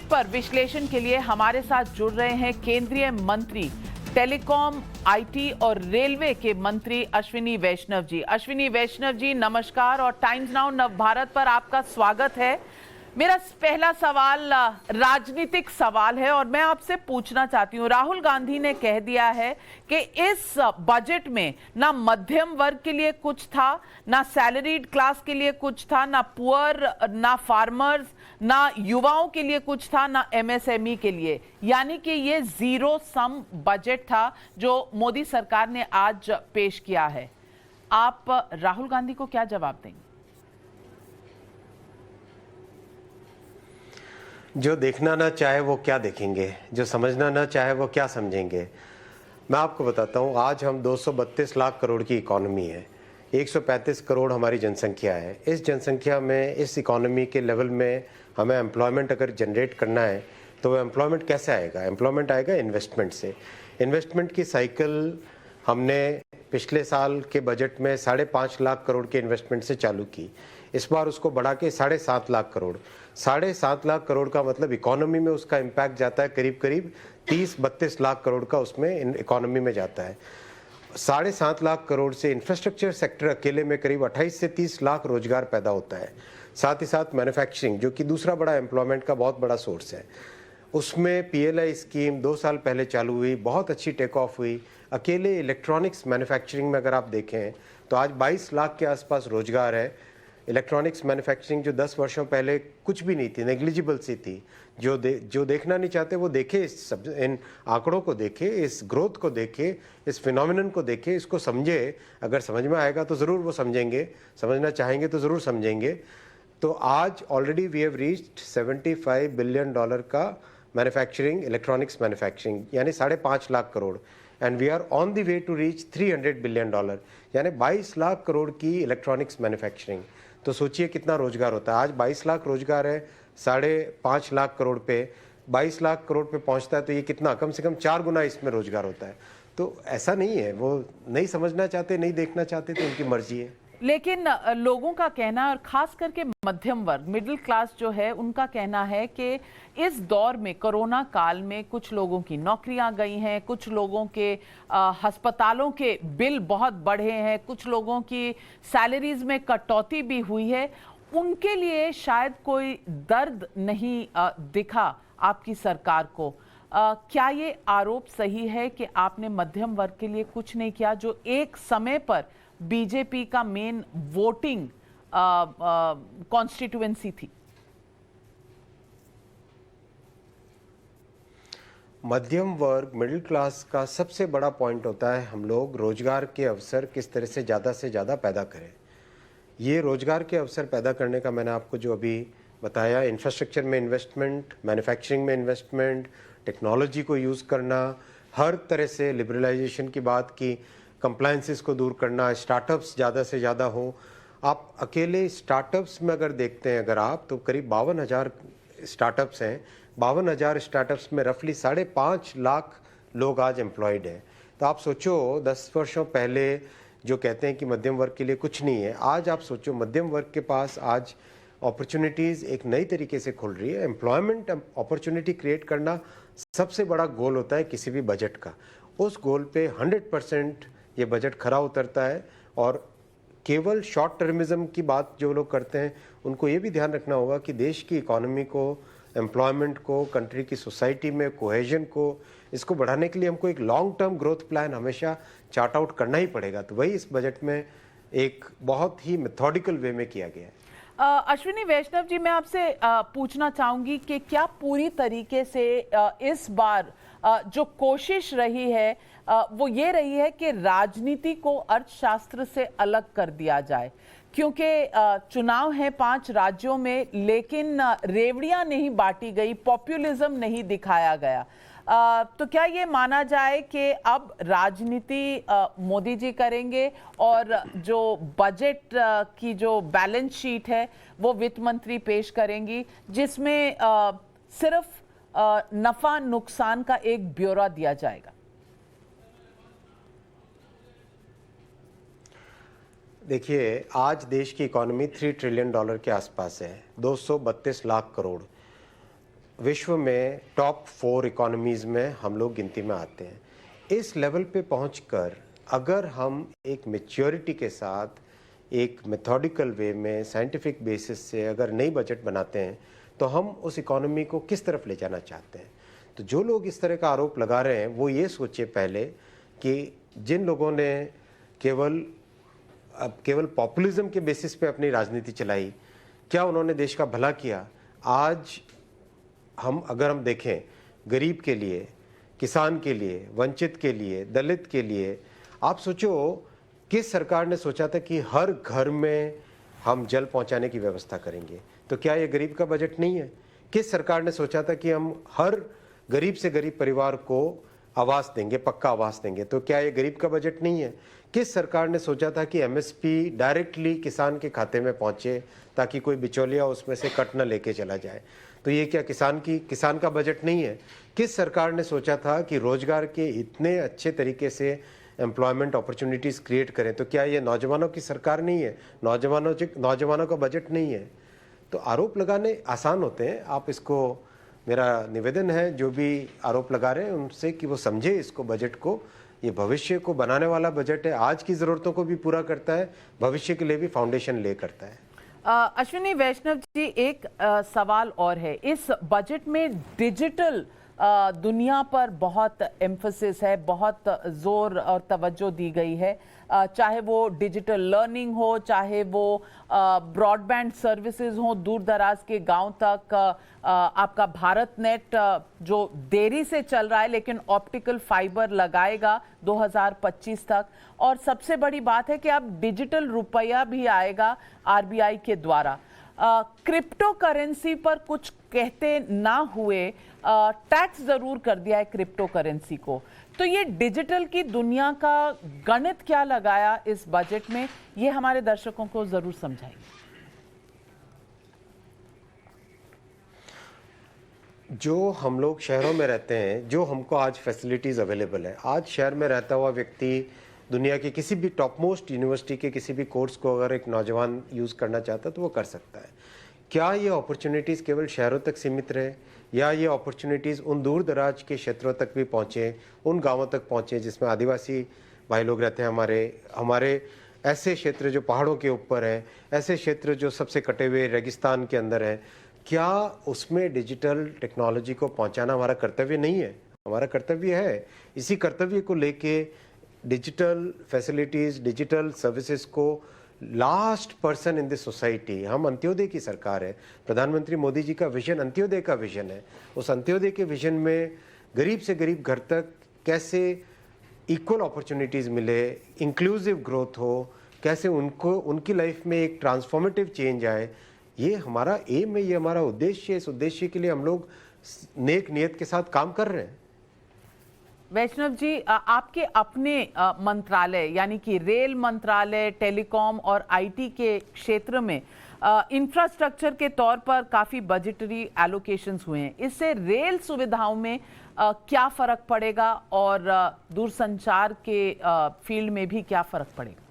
पर विश्लेषण के लिए हमारे साथ जुड़ रहे हैं केंद्रीय मंत्री, टेलीकॉम, आईटी और रेलवे के मंत्री अश्विनी वैष्णव जी। अश्विनी वैष्णव जी नमस्कार और टाइम्स नाउ नवभारत पर आपका स्वागत है। मेरा पहला सवाल राजनीतिक सवाल है और मैं आपसे पूछना चाहती हूँ, राहुल गांधी ने कह दिया है कि इस बजट में ना मध्यम वर्ग के लिए कुछ था, ना सैलरीड क्लास के लिए कुछ था, ना पुअर, ना फार्मर्स, ना युवाओं के लिए कुछ था, ना एमएसएमई के लिए, यानी कि ये जीरो सम बजट था जो मोदी सरकार ने आज पेश किया है। आप राहुल गांधी को क्या जवाब देंगे? जो देखना ना चाहे वो क्या देखेंगे, जो समझना ना चाहे वो क्या समझेंगे। मैं आपको बताता हूँ, आज हम 232 लाख करोड़ की इकॉनमी है, 135 करोड़ हमारी जनसंख्या है। इस जनसंख्या में, इस इकॉनमी के लेवल में हमें एम्प्लॉयमेंट अगर जनरेट करना है तो वो एम्प्लॉयमेंट कैसे आएगा? एम्प्लॉयमेंट आएगा इन्वेस्टमेंट से। इन्वेस्टमेंट की साइकिल हमने पिछले साल के बजट में 5.5 लाख करोड़ के इन्वेस्टमेंट से चालू की। इस बार उसको बढ़ा के 7.5 लाख करोड़। 7.5 लाख करोड़ का मतलब इकोनॉमी में उसका इम्पैक्ट जाता है करीब करीब 30-32 लाख करोड़ का उसमें इकोनॉमी में जाता है। 7.5 लाख करोड़ से इंफ्रास्ट्रक्चर सेक्टर अकेले में करीब 28 से 30 लाख रोजगार पैदा होता है। साथ ही साथ मैन्युफैक्चरिंग, जो कि दूसरा बड़ा एम्प्लॉयमेंट का बहुत बड़ा सोर्स है, उसमें पीएलआई स्कीम 2 साल पहले चालू हुई, बहुत अच्छी टेक ऑफ हुई। अकेले इलेक्ट्रॉनिक्स मैन्युफैक्चरिंग में अगर आप देखें तो आज 22 लाख के आसपास रोजगार है। इलेक्ट्रॉनिक्स मैन्युफैक्चरिंग जो 10 वर्षों पहले कुछ भी नहीं थी, नेग्लिजिबल सी थी। जो देखना नहीं चाहते वो देखे, इन आंकड़ों को देखे, इस ग्रोथ को देखे, इस फिनोमिनन को देखे, इसको समझे। अगर समझ में आएगा तो ज़रूर वो समझेंगे, समझना चाहेंगे तो ज़रूर समझेंगे। तो आज already we have reached $75 billion का मैन्युफैक्चरिंग, इलेक्ट्रॉनिक्स मैन्युफैक्चरिंग, यानी 5.5 lakh crore. And we are on the way to reach $300 billion, यानी 22 लाख करोड़ की इलेक्ट्रॉनिक्स मैन्युफैक्चरिंग। तो सोचिए कितना रोजगार होता है। आज 22 लाख रोजगार है, 5.5 लाख करोड़ पे 22 लाख करोड़ पे पहुंचता है, तो ये कितना, कम से कम 4 गुना इसमें रोजगार होता है। तो ऐसा नहीं है, वो नहीं समझना चाहते, नहीं देखना चाहते, तो उनकी मर्जी है। लेकिन लोगों का कहना, और खास करके मध्यम वर्ग, मिडिल क्लास जो है, उनका कहना है कि इस दौर में, कोरोना काल में, कुछ लोगों की नौकरियां गई हैं, कुछ लोगों के अस्पतालों के बिल बहुत बढ़े हैं, कुछ लोगों की सैलरीज में कटौती भी हुई है। उनके लिए शायद कोई दर्द नहीं दिखा आपकी सरकार को। क्या ये आरोप सही है कि आपने मध्यम वर्ग के लिए कुछ नहीं किया, जो एक समय पर बीजेपी का मेन वोटिंग कॉन्स्टिट्यूएंसी थी? मध्यम वर्ग, मिडिल क्लास का सबसे बड़ा पॉइंट होता है हम लोग रोजगार के अवसर किस तरह से ज़्यादा पैदा करें। ये रोजगार के अवसर पैदा करने का मैंने आपको जो अभी बताया, इंफ्रास्ट्रक्चर में इन्वेस्टमेंट, मैन्युफैक्चरिंग में इन्वेस्टमेंट, टेक्नोलॉजी को यूज़ करना, हर तरह से लिबरलाइजेशन की बात की, कंप्लायंसेस को दूर करना, स्टार्टअप्स ज़्यादा से ज़्यादा हो। आप अकेले स्टार्टअप्स में अगर देखते हैं अगर आप, तो करीब 52,000 स्टार्टअप्स हैं। 52,000 स्टार्टअप्स में रफली 5.5 लाख लोग आज एम्प्लॉयड हैं। तो आप सोचो, 10 वर्षों पहले जो कहते हैं कि मध्यम वर्ग के लिए कुछ नहीं है, आज आप सोचो मध्यम वर्ग के पास आज अपॉर्चुनिटीज़ एक नई तरीके से खुल रही है। एम्प्लॉयमेंट अपॉर्चुनिटी क्रिएट करना सबसे बड़ा गोल होता है किसी भी बजट का। उस गोल पे 100% ये बजट खरा उतरता है। और केवल शॉर्ट टर्मिज्म की बात जो लोग करते हैं, उनको ये भी ध्यान रखना होगा कि देश की इकोनॉमी को, एम्प्लॉयमेंट को, कंट्री की सोसाइटी में कोहेजन को, इसको बढ़ाने के लिए हमको एक लॉन्ग टर्म ग्रोथ प्लान हमेशा चार्ट आउट करना ही पड़ेगा। तो वही इस बजट में एक बहुत ही मेथोडिकल वे में किया गया है। अश्विनी वैष्णव जी, मैं आपसे पूछना चाहूंगी कि क्या पूरी तरीके से इस बार जो कोशिश रही है वो ये रही है कि राजनीति को अर्थशास्त्र से अलग कर दिया जाए, क्योंकि चुनाव है 5 राज्यों में, लेकिन रेवड़ियां नहीं बांटी गई, पॉपुलिज्म नहीं दिखाया गया। तो क्या ये माना जाए कि अब राजनीति मोदी जी करेंगे और जो बजट की जो बैलेंस शीट है वो वित्त मंत्री पेश करेंगी, जिसमें सिर्फ नफा नुकसान का एक ब्यौरा दिया जाएगा? देखिए, आज देश की इकोनॉमी $3 ट्रिलियन के आसपास है, 232 लाख करोड़। विश्व में टॉप 4 इकोनॉमीज़ में हम लोग गिनती में आते हैं। इस लेवल पे पहुंचकर अगर हम एक मैच्योरिटी के साथ एक मेथोडिकल वे में साइंटिफिक बेसिस से अगर नई बजट बनाते हैं तो हम उस इकोनॉमी को किस तरफ ले जाना चाहते हैं। तो जो लोग इस तरह का आरोप लगा रहे हैं वो ये सोचे पहले कि जिन लोगों ने केवल पॉपुलिज्म के बेसिस पे अपनी राजनीति चलाई, क्या उन्होंने देश का भला किया। आज अगर हम देखें गरीब के लिए, किसान के लिए, वंचित के लिए, दलित के लिए, आप सोचो किस सरकार ने सोचा था कि हर घर में हम जल पहुंचाने की व्यवस्था करेंगे, तो क्या ये गरीब का बजट नहीं है। किस सरकार ने सोचा था कि हम हर गरीब से गरीब परिवार को आवास देंगे, पक्का आवास देंगे, तो क्या ये गरीब का बजट नहीं है। किस सरकार ने सोचा था कि एमएसपी डायरेक्टली किसान के खाते में पहुंचे ताकि कोई बिचौलिया उसमें से कट न लेके चला जाए, तो ये क्या किसान का बजट नहीं है। किस सरकार ने सोचा था कि रोजगार के इतने अच्छे तरीके से एम्प्लॉयमेंट अपॉर्चुनिटीज़ क्रिएट करें, तो क्या ये नौजवानों की सरकार नहीं है, नौजवानों का बजट नहीं है। तो आरोप लगाने आसान होते हैं। आप इसको, मेरा निवेदन है जो भी आरोप लगा रहे हैं उनसे कि वो समझे इसको, बजट को, ये भविष्य को बनाने वाला बजट है, आज की ज़रूरतों को भी पूरा करता है, भविष्य के लिए भी फाउंडेशन ले करता है। अश्विनी वैष्णव जी, एक सवाल और है। इस बजट में डिजिटल दुनिया पर बहुत एम्फसिस है, बहुत जोर और तवज्जो दी गई है, चाहे वो डिजिटल लर्निंग हो, चाहे वो ब्रॉडबैंड सर्विसेज हो दूर दराज के गांव तक, आपका भारत नेट जो देरी से चल रहा है लेकिन ऑप्टिकल फाइबर लगाएगा 2025 तक, और सबसे बड़ी बात है कि अब डिजिटल रुपया भी आएगा आरबीआई के द्वारा। क्रिप्टो करेंसी पर कुछ कहते ना हुए टैक्स जरूर कर दिया है क्रिप्टो करेंसी को, तो ये डिजिटल की दुनिया का गणित क्या लगाया इस बजट में, ये हमारे दर्शकों को जरूर समझाइए। जो हम लोग शहरों में रहते हैं, जो हमको आज फैसिलिटीज़ अवेलेबल है, आज शहर में रहता हुआ व्यक्ति दुनिया की किसी भी टॉप मोस्ट यूनिवर्सिटी के किसी भी कोर्स को अगर एक नौजवान यूज़ करना चाहता है तो वो कर सकता है। क्या ये अपॉर्चुनिटीज़ केवल शहरों तक सीमित रहे, या ये अपॉर्चुनिटीज़ उन दूर दराज के क्षेत्रों तक भी पहुँचे, उन गाँवों तक पहुँचे जिसमें आदिवासी भाई लोग रहते हैं, हमारे ऐसे क्षेत्र जो पहाड़ों के ऊपर हैं, ऐसे क्षेत्र जो सबसे कटे हुए रेगिस्तान के अंदर हैं, क्या उसमें डिजिटल टेक्नोलॉजी को पहुंचाना हमारा कर्तव्य नहीं है? हमारा कर्तव्य है। इसी कर्तव्य को लेके डिजिटल फैसिलिटीज़, डिजिटल सर्विसेज को last person in this society, हम अंत्योदय की सरकार है, प्रधानमंत्री मोदी जी का विजन अंत्योदय का विजन है। उस अंत्योदय के विजन में गरीब से गरीब घर तक कैसे इक्वल अपॉर्चुनिटीज़ मिले, इंक्लूसिव ग्रोथ हो, कैसे उनकी लाइफ में एक ट्रांसफॉर्मेटिव चेंज आए, ये हमारा एम है, ये हमारा उद्देश्य है। इस उद्देश्य के लिए हम लोग नेक नियत के साथ काम कर रहे हैं। वैष्णव जी, आपके अपने मंत्रालय यानी कि रेल मंत्रालय, टेलीकॉम और आईटी के क्षेत्र में इंफ्रास्ट्रक्चर के तौर पर काफ़ी बजटरी एलोकेशंस हुए हैं। इससे रेल सुविधाओं में क्या फ़र्क पड़ेगा और दूरसंचार के फील्ड में भी क्या फ़र्क पड़ेगा?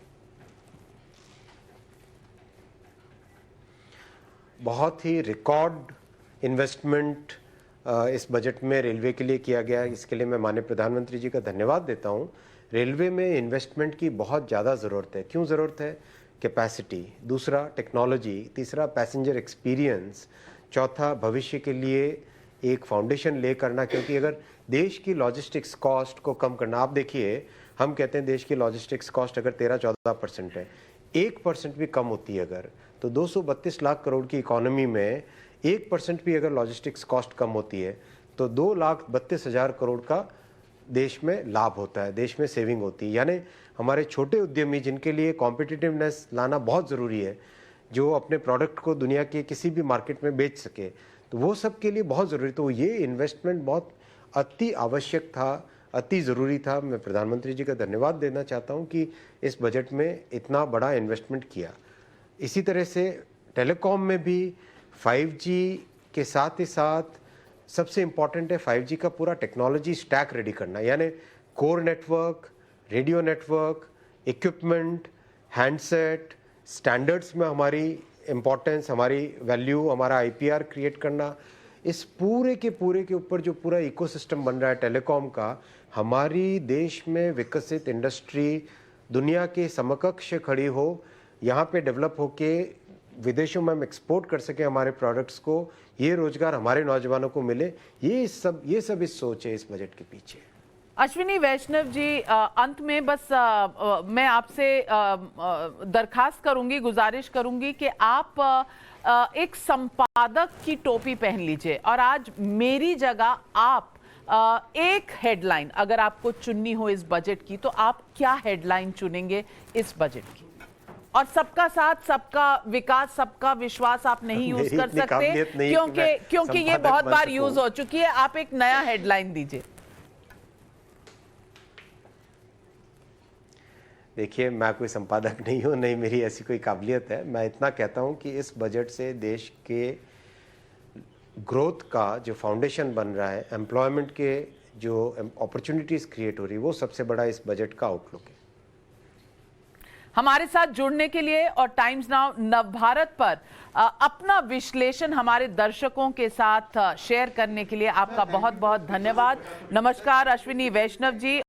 बहुत ही रिकॉर्ड इन्वेस्टमेंट इस बजट में रेलवे के लिए किया गया है। इसके लिए मैं माननीय प्रधानमंत्री जी का धन्यवाद देता हूं। रेलवे में इन्वेस्टमेंट की बहुत ज़्यादा ज़रूरत है। क्यों ज़रूरत है? कैपेसिटी, दूसरा टेक्नोलॉजी, तीसरा पैसेंजर एक्सपीरियंस, चौथा भविष्य के लिए एक फाउंडेशन ले करना। क्योंकि अगर देश की लॉजिस्टिक्स कॉस्ट को कम करना, आप देखिए हम कहते हैं देश की लॉजिस्टिक्स कॉस्ट अगर 13-14% है, 1% भी कम होती है अगर, तो 232 लाख करोड़ की इकोनॉमी में 1% भी अगर लॉजिस्टिक्स कॉस्ट कम होती है तो 2,32,000 करोड़ का देश में लाभ होता है, देश में सेविंग होती है। यानी हमारे छोटे उद्यमी जिनके लिए कॉम्पिटिटिवनेस लाना बहुत ज़रूरी है, जो अपने प्रोडक्ट को दुनिया के किसी भी मार्केट में बेच सके, तो वो सब के लिए बहुत ज़रूरी। तो ये इन्वेस्टमेंट बहुत अति आवश्यक था, अति ज़रूरी था। मैं प्रधानमंत्री जी का धन्यवाद देना चाहता हूँ कि इस बजट में इतना बड़ा इन्वेस्टमेंट किया। इसी तरह से टेलीकॉम में भी 5G के साथ ही साथ सबसे इम्पॉर्टेंट है 5G का पूरा टेक्नोलॉजी स्टैक रेडी करना, यानी core network, radio network, equipment, handset, standards में हमारी इम्पोर्टेंस, हमारी वैल्यू, हमारा IPR क्रिएट करना। इस पूरे के ऊपर जो पूरा इकोसिस्टम बन रहा है टेलीकॉम का, हमारी देश में विकसित इंडस्ट्री दुनिया के समकक्ष खड़ी हो, यहाँ पे डेवलप होके विदेशों में हम एक्सपोर्ट कर सके हमारे प्रोडक्ट्स को, ये रोजगार हमारे नौजवानों को मिले, ये सब इस सोच है इस बजट के पीछे। अश्विनी वैष्णव जी, अंत में बस मैं आपसे दरखास्त करूंगी, गुजारिश करूंगी कि आप एक संपादक की टोपी पहन लीजिए और आज मेरी जगह आप एक हेडलाइन अगर आपको चुननी हो इस बजट की, तो आप क्या हेडलाइन चुनेंगे इस बजट की? और सबका साथ, सबका विकास, सबका विश्वास आप नहीं यूज कर सकते क्योंकि ये बहुत बार यूज हो चुकी है। आप एक नया हेडलाइन दीजिए। देखिए, मैं कोई संपादक नहीं हूँ, नहीं मेरी ऐसी कोई काबिलियत है। मैं इतना कहता हूँ कि इस बजट से देश के ग्रोथ का जो फाउंडेशन बन रहा है, एम्प्लॉयमेंट के जो अपॉर्चुनिटीज़ क्रिएट हो रही है, वो सबसे बड़ा इस बजट का आउटलुक है। हमारे साथ जुड़ने के लिए और टाइम्स नाउ नवभारत पर अपना विश्लेषण हमारे दर्शकों के साथ शेयर करने के लिए आपका बहुत बहुत धन्यवाद। नमस्कार अश्विनी वैष्णव जी।